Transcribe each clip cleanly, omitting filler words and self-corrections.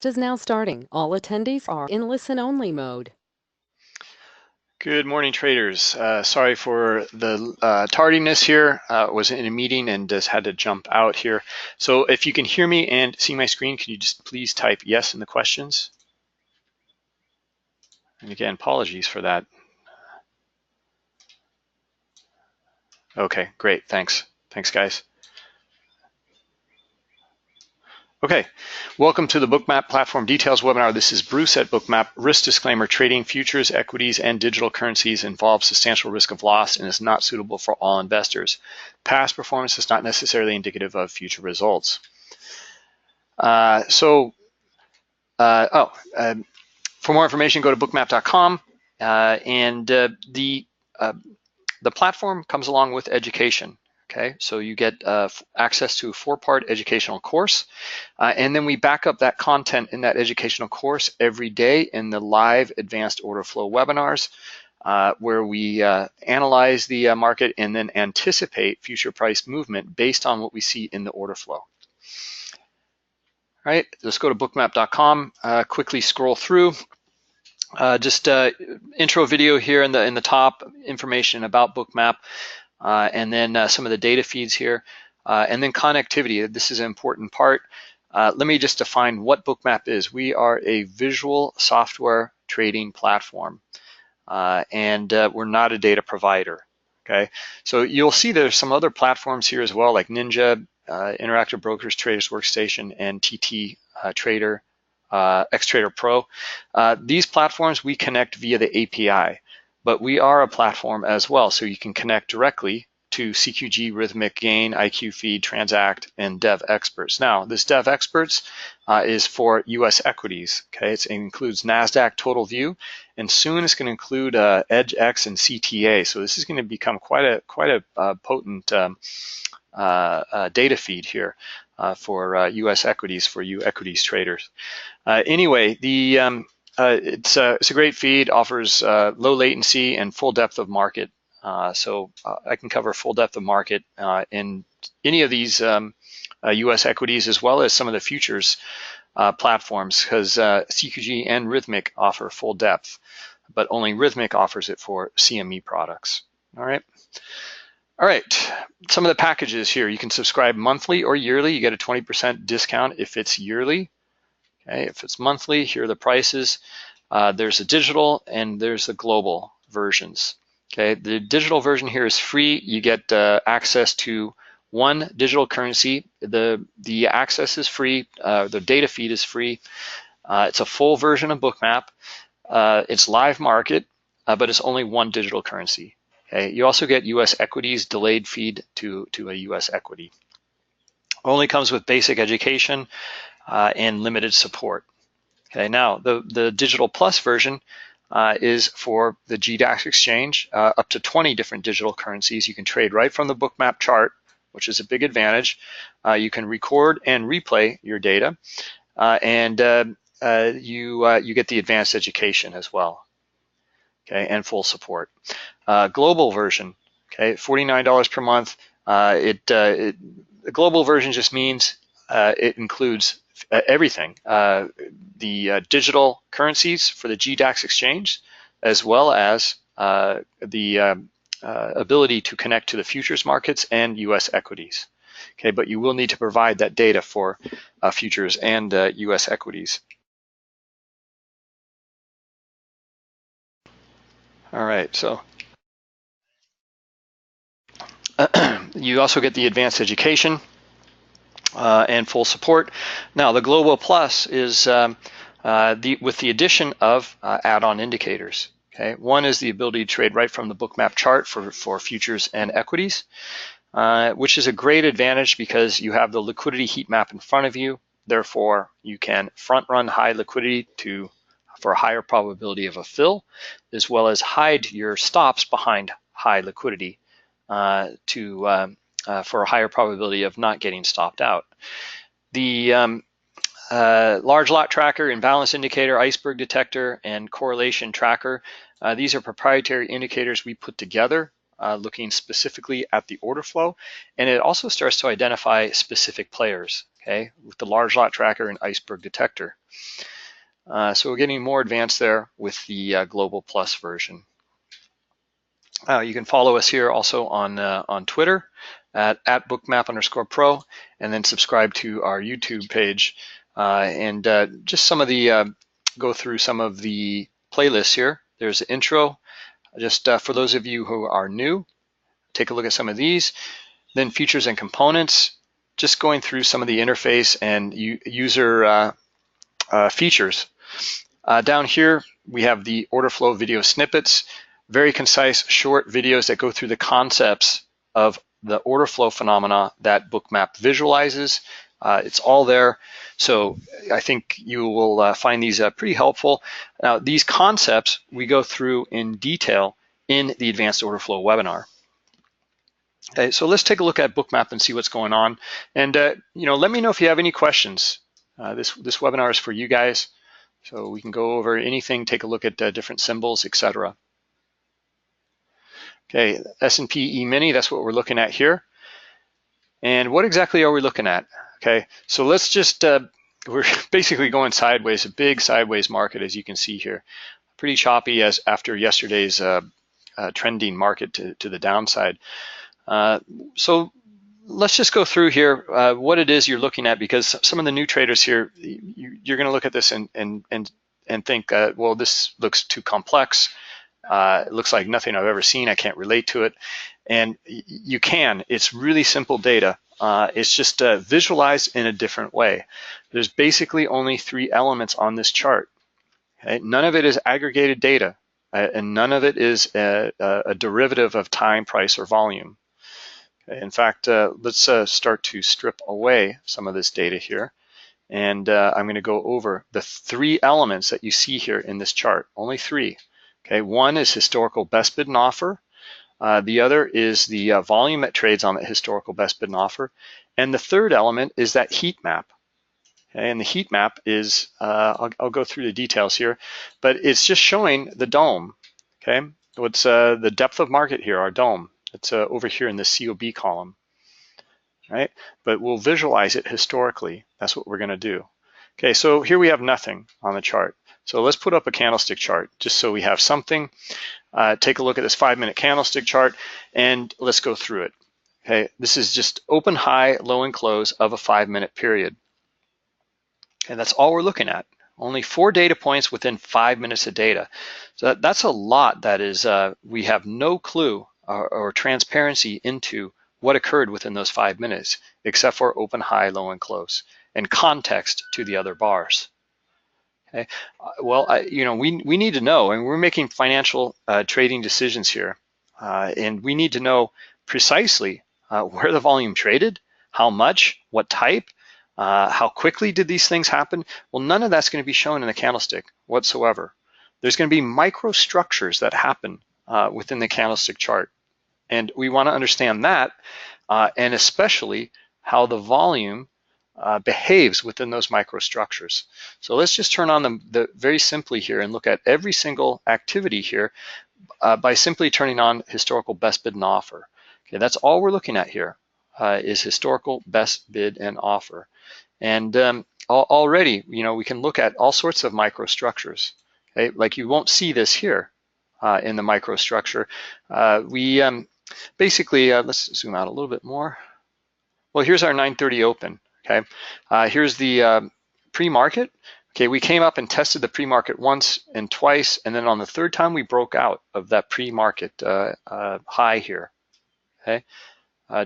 is now starting. All attendees are in listen-only mode. Good morning, traders. Sorry for the tardiness here. Was in a meeting and just had to jump out here. So if you can hear me and see my screen, can you just please type yes in the questions? And again, apologies for that. Okay, great. Thanks. Thanks, guys. Okay, welcome to the Bookmap Platform Details webinar. This is Bruce at Bookmap. Risk disclaimer: trading futures, equities, and digital currencies involves substantial risk of loss and is not suitable for all investors. Past performance is not necessarily indicative of future results. For more information, go to bookmap.com, and the platform comes along with education. Okay, so you get access to a 4-part educational course, and then we back up that content in that educational course every day in the live advanced order flow webinars, where we analyze the market and then anticipate future price movement based on what we see in the order flow. All right, let's go to bookmap.com, quickly scroll through. Just intro video here in the top, information about Bookmap, and then some of the data feeds here, and then connectivity. This is an important part. Let me just define what Bookmap is. We are a visual software trading platform, and we're not a data provider. Okay, so you'll see there's some other platforms here as well, like Ninja, Interactive Brokers Traders Workstation, and TT Trader, Xtrader Pro. These platforms we connect via the API, but we are a platform as well, so you can connect directly to CQG, Rhythmic, Gain, IQ Feed, Transact, and Dev Experts. Now, this Dev Experts is for U.S. equities. Okay, it includes NASDAQ Total View, and soon it's going to include EdgeX and CTA. So this is going to become quite a potent data feed here for U.S. equities, for you equities traders. Anyway, it's a great feed, offers low latency and full depth of market. So I can cover full depth of market in any of these U.S. equities, as well as some of the futures platforms, because CQG and Rhythmic offer full depth, but only Rhythmic offers it for CME products. All right. All right, some of the packages here. You can subscribe monthly or yearly. You get a 20% discount if it's yearly. Okay, if it's monthly, here are the prices. There's a digital and there's the global versions. Okay, the digital version here is free. You get access to one digital currency. The access is free. The data feed is free. It's a full version of Bookmap. It's live market, but it's only one digital currency. Okay, you also get U.S. equities delayed feed to a U.S. equity. Only comes with basic education and limited support. Okay, now the Digital Plus version is for the GDAX exchange, up to 20 different digital currencies. You can trade right from the Bookmap chart, which is a big advantage. You can record and replay your data, and you get the advanced education as well. Okay, and full support. Global version, okay, $49 per month. The global version just means it includes everything, the digital currencies for the GDAX exchange, as well as the ability to connect to the futures markets and U.S. equities. Okay, but you will need to provide that data for futures and U.S. equities. All right, so you also get the advanced education and full support. Now, the Global Plus is with the addition of add-on indicators. Okay, one is the ability to trade right from the Bookmap chart for futures and equities, which is a great advantage because you have the liquidity heat map in front of you. Therefore, you can front-run high liquidity for a higher probability of a fill, as well as hide your stops behind high liquidity for a higher probability of not getting stopped out. The large lot tracker, imbalance indicator, iceberg detector, and correlation tracker. These are proprietary indicators we put together looking specifically at the order flow, and it also starts to identify specific players. okay, with the large lot tracker and iceberg detector. So we're getting more advanced there with the Global Plus version. You can follow us here also on Twitter at @bookmap_pro, and then subscribe to our YouTube page. And just some of the, go through some of the playlists here. There's the intro. Just for those of you who are new, take a look at some of these. Then features and components, just going through some of the interface and user features. Down here, we have the order flow video snippets, very concise, short videos that go through the concepts of the order flow phenomena that Bookmap visualizes. It's all there. So I think you will find these pretty helpful. Now, these concepts we go through in detail in the Advanced Order Flow webinar. Okay, so let's take a look at Bookmap and see what's going on. And let me know if you have any questions. This webinar is for you guys. So we can go over anything, take a look at different symbols, etc. Okay, S&P E-mini, that's what we're looking at here. And what exactly are we looking at? Okay, so let's just, we're basically going sideways, a big sideways market, as you can see here. Pretty choppy as after yesterday's trending market to the downside. So let's just go through here what it is you're looking at, because some of the new traders here, you're going to look at this and think, well, this looks too complex. It looks like nothing I've ever seen. I can't relate to it. And you can. It's really simple data. It's just visualized in a different way. There's basically only 3 elements on this chart. Okay? None of it is aggregated data, and none of it is a derivative of time, price, or volume. In fact, let's start to strip away some of this data here. And I'm going to go over the 3 elements that you see here in this chart, only 3. Okay, one is historical best bid and offer. The other is the volume that trades on that historical best bid and offer. And the third element is that heat map. Okay, and the heat map is, I'll go through the details here, but it's just showing the dome. Okay, what's the depth of market here, our dome. It's over here in the COB column, right? But we'll visualize it historically. That's what we're going to do. Okay, so here we have nothing on the chart. So let's put up a candlestick chart just so we have something. Take a look at this 5-minute candlestick chart and let's go through it. Okay, this is just open, high, low, and close of a 5-minute period. And that's all we're looking at. Only 4 data points within 5 minutes of data. So that's a lot. That is, we have no clue or transparency into what occurred within those 5 minutes, except for open, high, low, and close, and context to the other bars. Okay. Well, we need to know, and we're making financial trading decisions here, and we need to know precisely where the volume traded, how much, what type, how quickly did these things happen. Well, none of that's going to be shown in the candlestick whatsoever. There's going to be microstructures that happen within the candlestick chart. And we want to understand that, and especially how the volume behaves within those microstructures. So let's just turn on the very simply here and look at every single activity here by simply turning on historical best bid and offer. Okay, that's all we're looking at here is historical best bid and offer. And already, we can look at all sorts of microstructures. Okay, like you won't see this here in the microstructure. Basically, let's zoom out a little bit more. Well, here's our 9:30 open. Okay, here's the pre-market. Okay, we came up and tested the pre-market once and twice, and then on the 3rd time we broke out of that pre-market high here. Okay,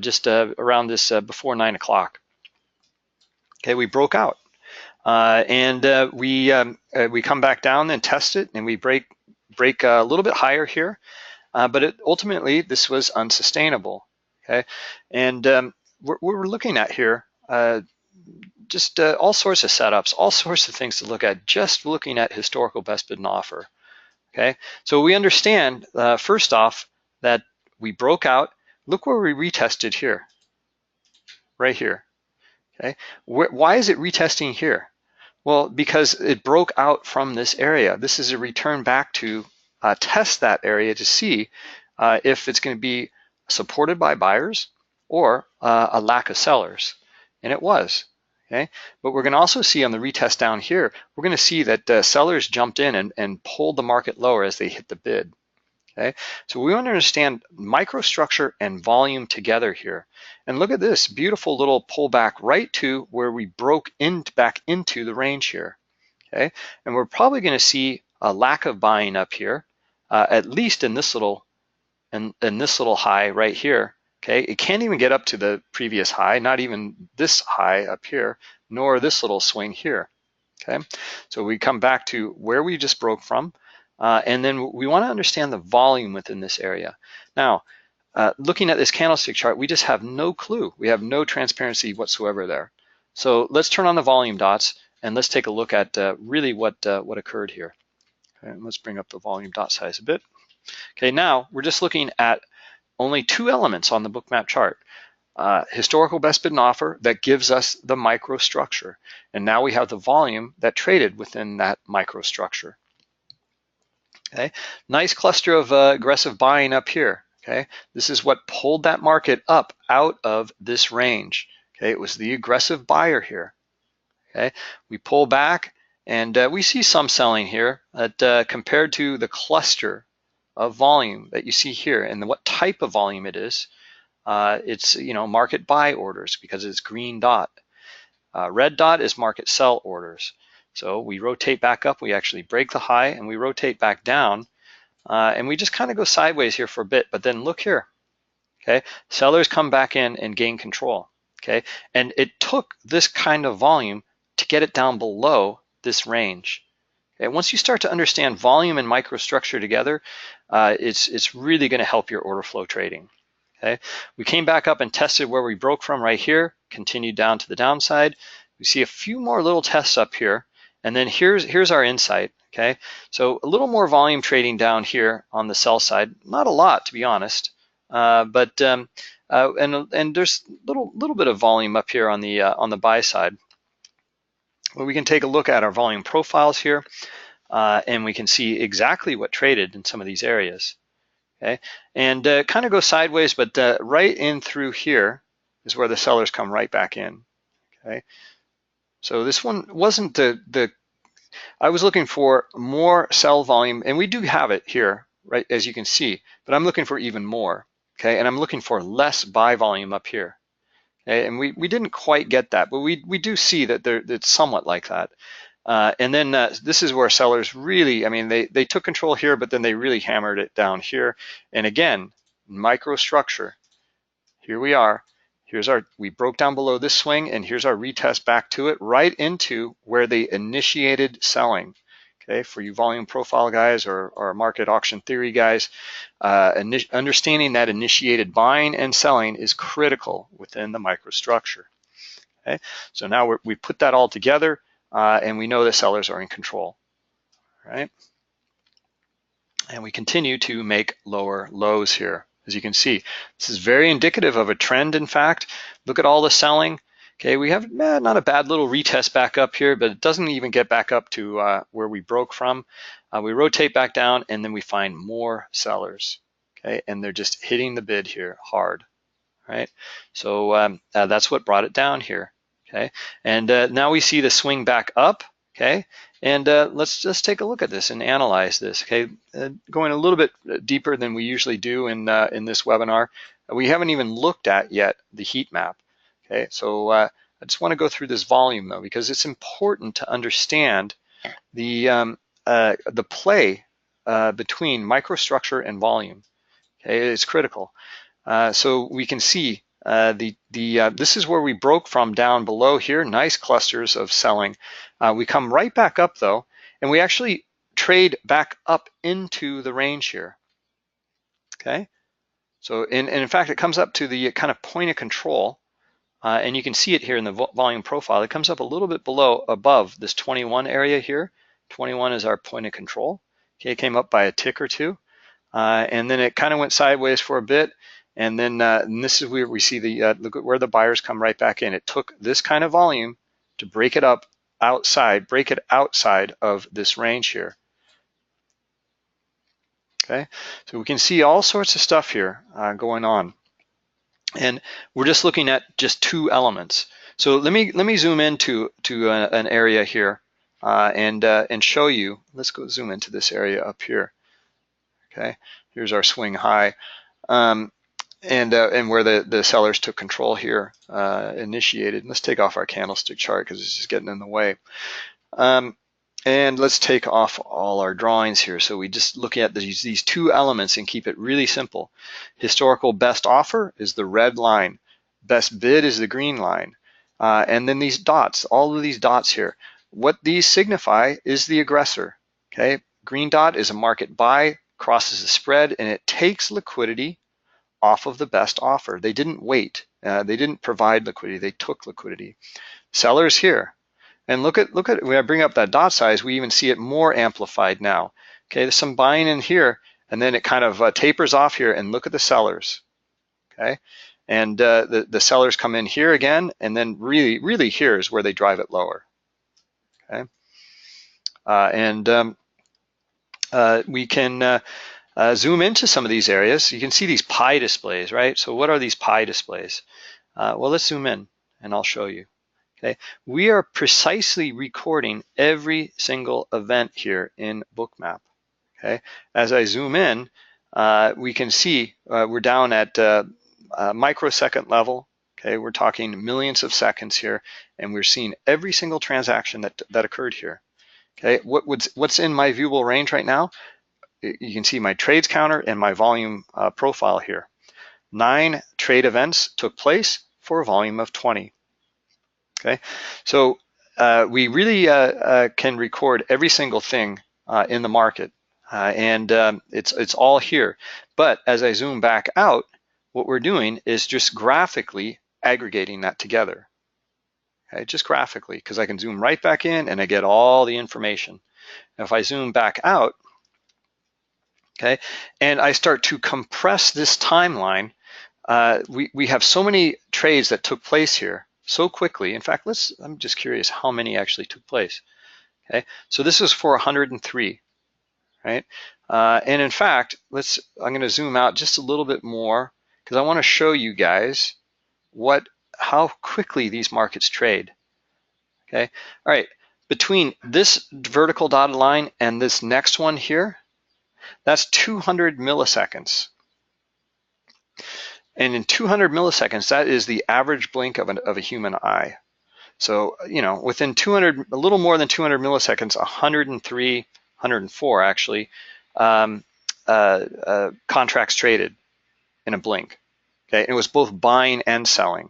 just around this before 9 o'clock. Okay, we broke out, and we come back down and test it, and we break a little bit higher here, but ultimately this was unsustainable. Okay, and what we're looking at here, just all sorts of setups, all sorts of things to look at, just looking at historical best bid and offer. Okay, so we understand first off that we broke out. Look where we retested here, right here. Okay, why is it retesting here? Well, because it broke out from this area. This is a return back to test that area to see if it's going to be supported by buyers or a lack of sellers, and it was. Okay, but we're going to also see on the retest down here, we're going to see that sellers jumped in and pulled the market lower as they hit the bid. Okay, so we want to understand microstructure and volume together here. And look at this beautiful little pullback right to where we broke in back into the range here. Okay, and we're probably going to see a lack of buying up here, at least in this little high right here. Okay, it can't even get up to the previous high, not even this high up here, nor this little swing here. Okay, so we come back to where we just broke from, and then we want to understand the volume within this area. Now, looking at this candlestick chart, we just have no clue. We have no transparency whatsoever there. So let's turn on the volume dots and let's take a look at really what occurred here. Okay, let's bring up the volume dot size a bit. Okay, now we're just looking at only two elements on the Bookmap chart. Historical best bid and offer that gives us the microstructure. And now we have the volume that traded within that microstructure. Okay, nice cluster of aggressive buying up here. Okay, this is what pulled that market up out of this range. Okay, it was the aggressive buyer here. Okay, we pull back and we see some selling here, but compared to the cluster of volume that you see here and what type of volume it is, it's market buy orders because it's green dot. Red dot is market sell orders. So we rotate back up, we actually break the high, and we rotate back down, and we just kind of go sideways here for a bit. But then look here, okay? Sellers come back in and gain control, okay? And it took this kind of volume to get it down below this range. Okay? Once you start to understand volume and microstructure together, it's really going to help your order flow trading. Okay, we came back up and tested where we broke from right here, continued down to the downside. We see a few more little tests up here, and then here's our insight. Okay, so a little more volume trading down here on the sell side, not a lot to be honest, but there's a little bit of volume up here on the buy side. Well, we can take a look at our volume profiles here, and we can see exactly what traded in some of these areas. Okay, and kind of go sideways, but right in through here is where the sellers come right back in. Okay, so this one wasn't I was looking for more sell volume, and we do have it here, right, as you can see, but I'm looking for even more. Okay, and I'm looking for less buy volume up here. Okay, and we didn't quite get that, but we do see that it's somewhat like that. And then this is where sellers really, I mean, they took control here, but then they really hammered it down here. And again, microstructure. Here we are. We broke down below this swing, and here's our retest back to it, right into where they initiated selling. Okay, for you volume profile guys or market auction theory guys, understanding that initiated buying and selling is critical within the microstructure. Okay, so now we put that all together. And we know the sellers are in control, right? And we continue to make lower lows here. As you can see, this is very indicative of a trend, in fact. Look at all the selling. Okay, we have not a bad little retest back up here, but it doesn't even get back up to where we broke from. We rotate back down, and then we find more sellers. Okay, and they're just hitting the bid here hard, right? So that's what brought it down here. Okay, and now we see the swing back up. Okay, and let's just take a look at this and analyze this. Okay, going a little bit deeper than we usually do in this webinar. We haven't even looked at yet the heat map. Okay, so I just want to go through this volume though, because it's important to understand the play between microstructure and volume. Okay, it's critical. So we can see this is where we broke from down below here. Nice clusters of selling. We come right back up though, and we actually trade back up into the range here. Okay, so and in fact it comes up to the kind of point of control, and you can see it here in the volume profile. It comes up a little bit above this 21 area here. 21 is our point of control. Okay, it came up by a tick or two, and then it kind of went sideways for a bit. And then and this is where we see look at where the buyers come right back in. It took this kind of volume to break it outside of this range here. Okay, so we can see all sorts of stuff here going on. And we're just looking at just two elements. So let me zoom into an area here and show you. Let's go zoom into this area up here. Okay, here's our swing high, and where the sellers took control here, initiated. Let's take off our candlestick chart because it's just getting in the way. And let's take off all our drawings here. So we just look at these two elements and keep it really simple. Historical best offer is the red line. Best bid is the green line. And then these dots, all of these dots here, what these signify is the aggressor. Okay, green dot is a market buy, crosses the spread, and it takes liquidity off of the best offer. They didn't wait. They didn't provide liquidity. They took liquidity. Sellers here. And look at when I bring up that dot size, we even see it more amplified now. Okay, there's some buying in here, and then it kind of tapers off here. And look at the sellers. Okay, and the sellers come in here again, and then really here is where they drive it lower. Okay, we can zoom into some of these areas. You can see these pie displays, right? So what are these pie displays? Well, let's zoom in, and I'll show you. Okay, we are precisely recording every single event here in Bookmap. Okay, as I zoom in, we can see we're down at microsecond level. Okay, we're talking millions of seconds here, and we're seeing every single transaction that occurred here. Okay, what's in my viewable range right now? You can see my trades counter and my volume profile here. 9 trade events took place for a volume of 20. Okay, so we really can record every single thing in the market, and it's all here. But as I zoom back out, what we're doing is just graphically aggregating that together. Okay, just graphically, because I can zoom right back in and I get all the information. Now, if I zoom back out, okay, and I start to compress this timeline, we have so many trades that took place here so quickly. In fact, I'm just curious how many actually took place. Okay, so this is for 103, right? And in fact, I'm going to zoom out just a little bit more because I want to show you guys how quickly these markets trade. Okay, all right. Between this vertical dotted line and this next one here, that's 200 milliseconds. And in 200 milliseconds, that is the average blink of a human eye. So, within a little more than 200 milliseconds, 103, 104 actually, contracts traded in a blink. Okay, and it was both buying and selling,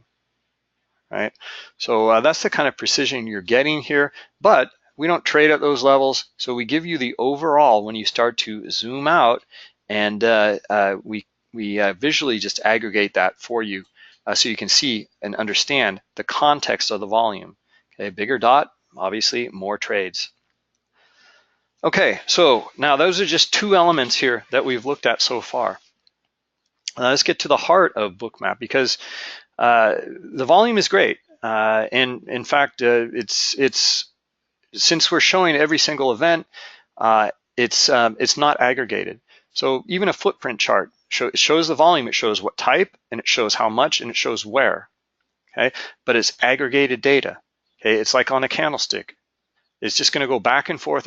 right? So that's the kind of precision you're getting here, but we don't trade at those levels. So we give you the overall when you start to zoom out, and we visually just aggregate that for you so you can see and understand the context of the volume. Okay, bigger dot, obviously more trades. Okay, so now those are just 2 elements here that we've looked at so far. Now let's get to the heart of Bookmap, because the volume is great. And in fact, it's since we're showing every single event, it's not aggregated. So even a footprint chart it shows the volume, it shows what type, and it shows how much, and it shows where. Okay, but it's aggregated data. Okay, it's like on a candlestick. It's just going to go back and forth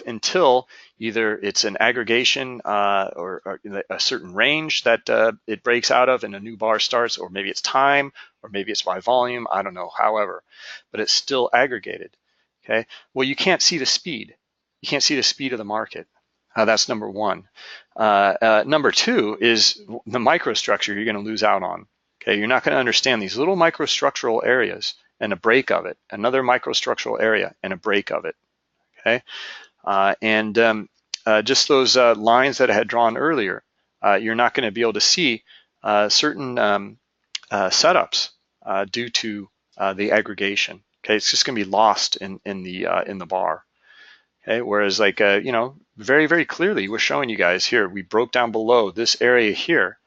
until either it's an aggregation or a certain range that it breaks out of and a new bar starts, or maybe it's time, or maybe it's by volume. I don't know. However, but it's still aggregated. Okay. Well, you can't see the speed. You can't see the speed of the market. That's number one. Number 2 is the microstructure you're going to lose out on. Okay, you're not going to understand these little microstructural areas and a break of it, another microstructural area and a break of it. Okay, just those lines that I had drawn earlier, you're not going to be able to see certain setups due to the aggregation. Okay, it's just going to be lost in the bar. Okay, whereas like very, very clearly we're showing you guys here, we broke down below this area here,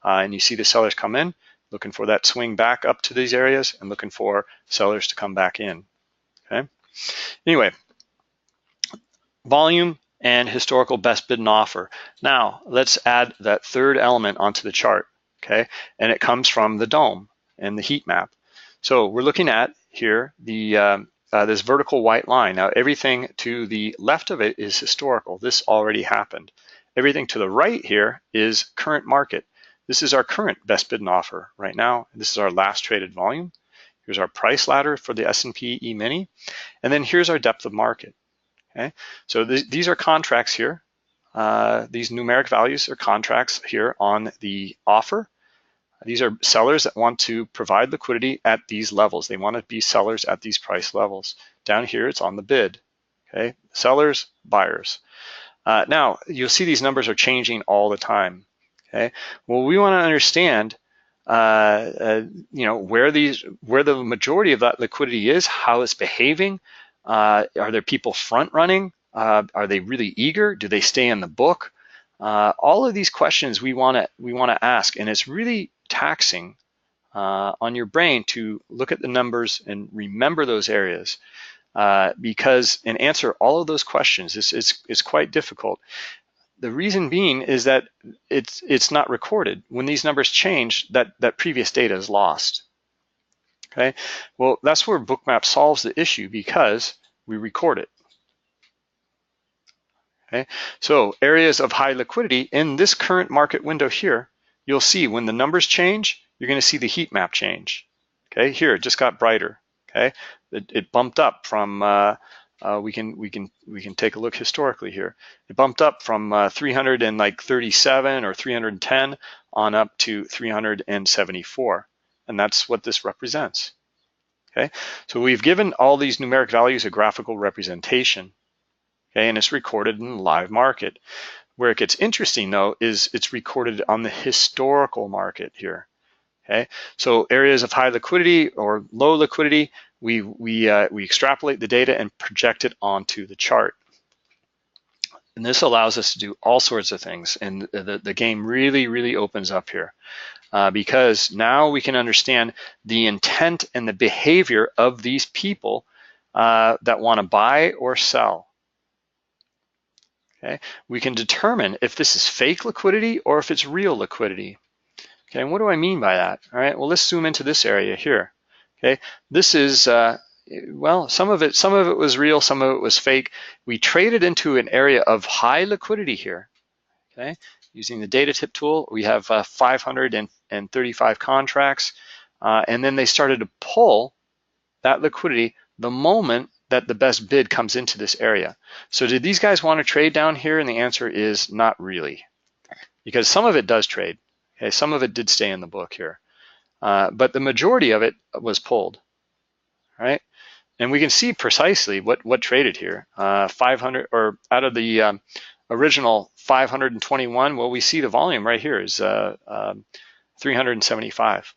and you see the sellers come in, looking for that swing back up to these areas and looking for sellers to come back in. Okay. Anyway, volume and historical best bid and offer. Now let's add that 3rd element onto the chart. Okay, and it comes from the dome and the heat map. So we're looking at here the this vertical white line. Now everything to the left of it is historical. This already happened. Everything to the right here is current market. This is our current best bid and offer right now. This is our last traded volume. Here's our price ladder for the S&P E-mini. And then here's our depth of market. Okay, so these are contracts here. These numeric values are contracts here on the offer. These are sellers that want to provide liquidity at these levels. They want to be sellers at these price levels. Down here, it's on the bid. Okay, sellers, buyers. Now, you'll see these numbers are changing all the time. Okay, well, we want to understand, where the majority of that liquidity is, how it's behaving. Are there people front running? Are they really eager? Do they stay in the book? All of these questions we want to ask, and it's really taxing on your brain to look at the numbers and remember those areas, because and answer all of those questions is quite difficult. The reason being is that it's not recorded. When these numbers change, that previous data is lost. Okay, well, that's where Bookmap solves the issue, because we record it. Okay, so areas of high liquidity in this current market window here, you'll see when the numbers change, you're going to see the heat map change. Okay, here it just got brighter. Okay, it bumped up from we can take a look historically here. It bumped up from 337 or 310 on up to 374, and that's what this represents. Okay, so we've given all these numeric values a graphical representation. Okay, and it's recorded in the live market. Where it gets interesting, though, is it's recorded on the historical market here. Okay, so areas of high liquidity or low liquidity, we extrapolate the data and project it onto the chart. And this allows us to do all sorts of things, and the game really opens up here, because now we can understand the intent and the behavior of these people that want to buy or sell. Okay, we can determine if this is fake liquidity or if it's real liquidity. Okay, and what do I mean by that? All right, well, let's zoom into this area here. Okay, this is well, some of it was real, some of it was fake. We traded into an area of high liquidity here. Okay, using the data tip tool, we have 535 contracts, and then they started to pull that liquidity the moment that the best bid comes into this area. So did these guys want to trade down here? And the answer is not really, because some of it does trade. Okay, some of it did stay in the book here, but the majority of it was pulled. Right, and we can see precisely what traded here. 500, or out of the original 521. Well, we see the volume right here is 375.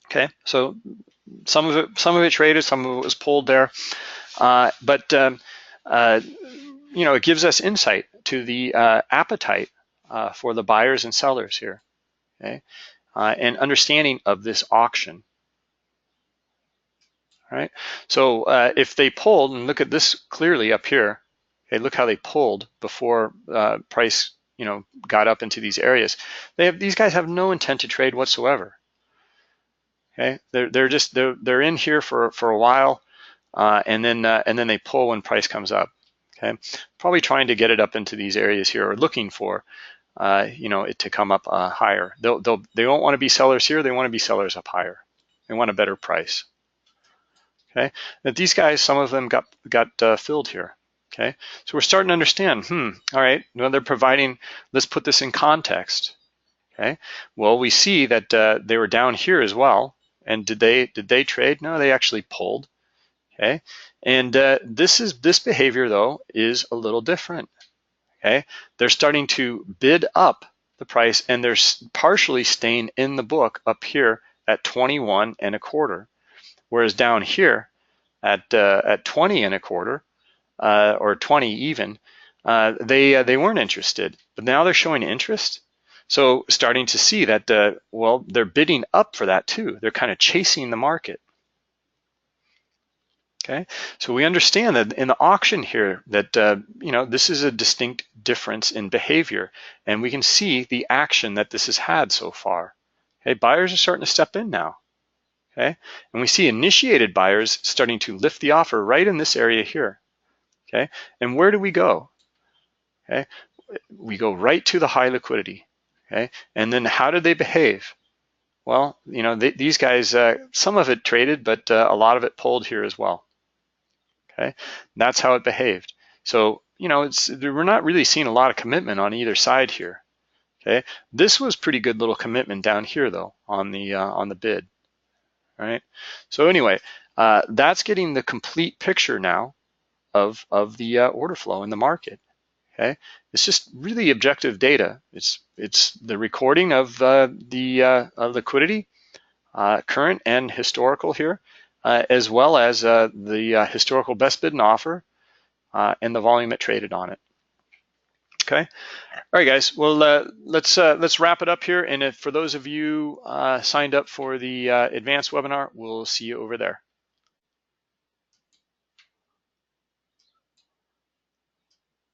Okay, so some of it traded, some of it was pulled there, but it gives us insight to the appetite for the buyers and sellers here, okay, and understanding of this auction. All right, so if they pulled, and look at this clearly up here, okay, look how they pulled before price got up into these areas. These guys have no intent to trade whatsoever. Okay, they're in here for a while, and then they pull when price comes up. Okay, probably trying to get it up into these areas here, or looking for it to come up higher. They don't want to be sellers here. They want to be sellers up higher. They want a better price. Okay, but these guys, some of them got filled here. Okay, so we're starting to understand. All right, well, they're providing. Let's put this in context. Okay, well, we see that they were down here as well. And did they trade? No, they actually pulled. Okay, and this behavior though is a little different. Okay, they're starting to bid up the price, and they're partially staying in the book up here at 21 1/4, whereas down here at 20 1/4 or 20 even, they weren't interested, but now they're showing interest. So starting to see that, well, they're bidding up for that too. They're kind of chasing the market. Okay, so we understand that in the auction here that, this is a distinct difference in behavior, and we can see the action that this has had so far. Okay, buyers are starting to step in now. okay? And we see initiated buyers starting to lift the offer right in this area here, okay? And where do we go? Okay, we go right to the high liquidity, okay? And then how did they behave? Well, you know, these guys, some of it traded, but a lot of it pulled here as well, okay? And that's how it behaved. So, you know, we're not really seeing a lot of commitment on either side here, okay? This was pretty good little commitment down here though on the bid, right? So anyway, that's getting the complete picture now of the order flow in the market. Okay, it's just really objective data. It's the recording of the liquidity, current and historical here, as well as the historical best bid and offer and the volume it traded on it. Okay, all right, guys. Well, let's wrap it up here. And if for those of you signed up for the advanced webinar, we'll see you over there.